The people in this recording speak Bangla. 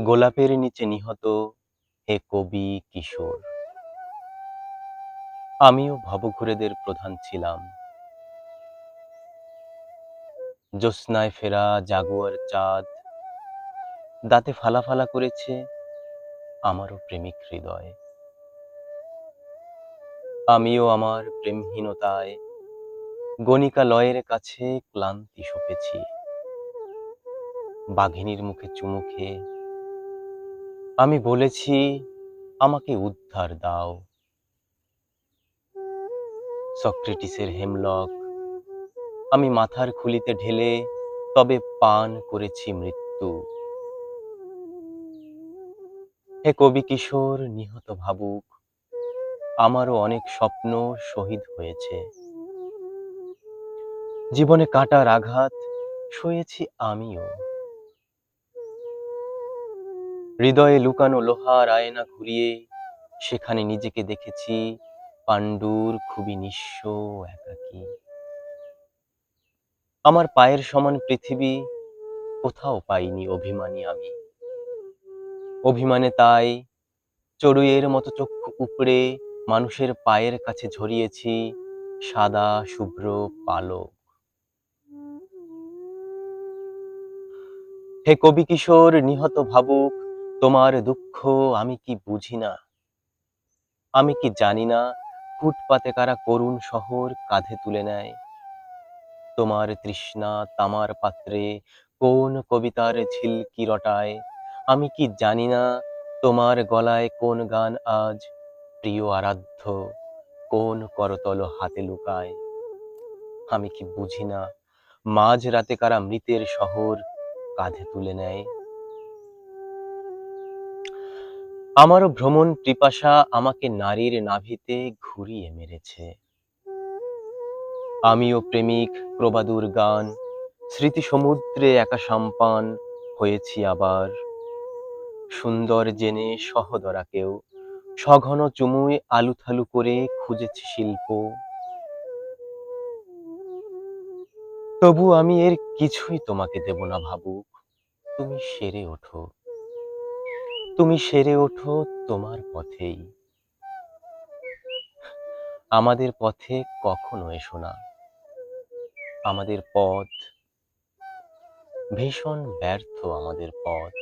গোলাপের নিচে নিহত হে কবি কিশোর। আমিও ভবঘুরেদের প্রধান ছিলাম। জ্যোৎস্নায় ফেরা জাগুয়ার চাঁদ দাঁতে ফালা ফালা করেছে আমারও প্রেমিক হৃদয়। আমিও আমার প্রেমহীনতায় গণিকা লয়ের কাছে ক্লান্তি সপেছি। বাঘিনীর মুখে চুমু খেয়ে আমি বলেছি, আমাকে উদ্ধার দাও। সক্রেটিসের হেমলক আমি মাথার খুলিতে ঢেলে তবে পান করেছি মৃত্যু। হে কবি কিশোর নিহত ভাবুক, আমারও অনেক স্বপ্ন শহীদ হয়েছে। জীবনে কাঁটার আঘাত সয়েছি আমিও। হৃদয়ে লুকানো লোহার আয়না ঘুরিয়ে সেখানে নিজেকে দেখেছি পাণ্ডুর খুবই নিঃস্ব একাকী। আমার পায়ের সমান পৃথিবী কোথাও পাইনি অভিমানী আমি। অভিমানে তাই চড়ুইয়ের মতো চক্ষু উপড়ে মানুষের পায়ের কাছে ঝরিয়েছি সাদা শুভ্র পালক। হে কবি কিশোর নিহত ভাবুক, তোমার দুঃখ আমি কি বুঝি না? আমি কি জানি না ফুটপাতে কারা করুণ শহর কাঁধে তুলে নেয়? তোমার তৃষ্ণা তামার পাত্রে কোন কবিতার ঝিলকি রটায়? আমি কি জানি না তোমার গলায় কোন গান আজ প্রিয় আরাধ্য কোন করতল হাতে লুকায়? আমি কি বুঝি না মাঝ রাতে কারা মৃতের শহর কাঁধে তুলে নেয়? আমারও ভ্রমণ পিপাসা আমাকে নারীর নাভিতে ঘুরিয়ে মেরেছে। আমিও প্রেমিক প্রবাদুর গান স্মৃতি সমুদ্রে একা সাম্পান হয়েছি আবার। সুন্দর জেনে সহদরাকেও সঘন চুমুয় আলুথালু করে খুঁজেছি শিল্প। তবু আমি এর কিছুই তোমাকে দেব না ভাবুক, তুমি সেরে ওঠো। তুমি সেরে ওঠো তোমার পথেই। আমাদের পথে কখনো এসো না। আমাদের পথ ভীষণ ব্যর্থ, আমাদের পথ।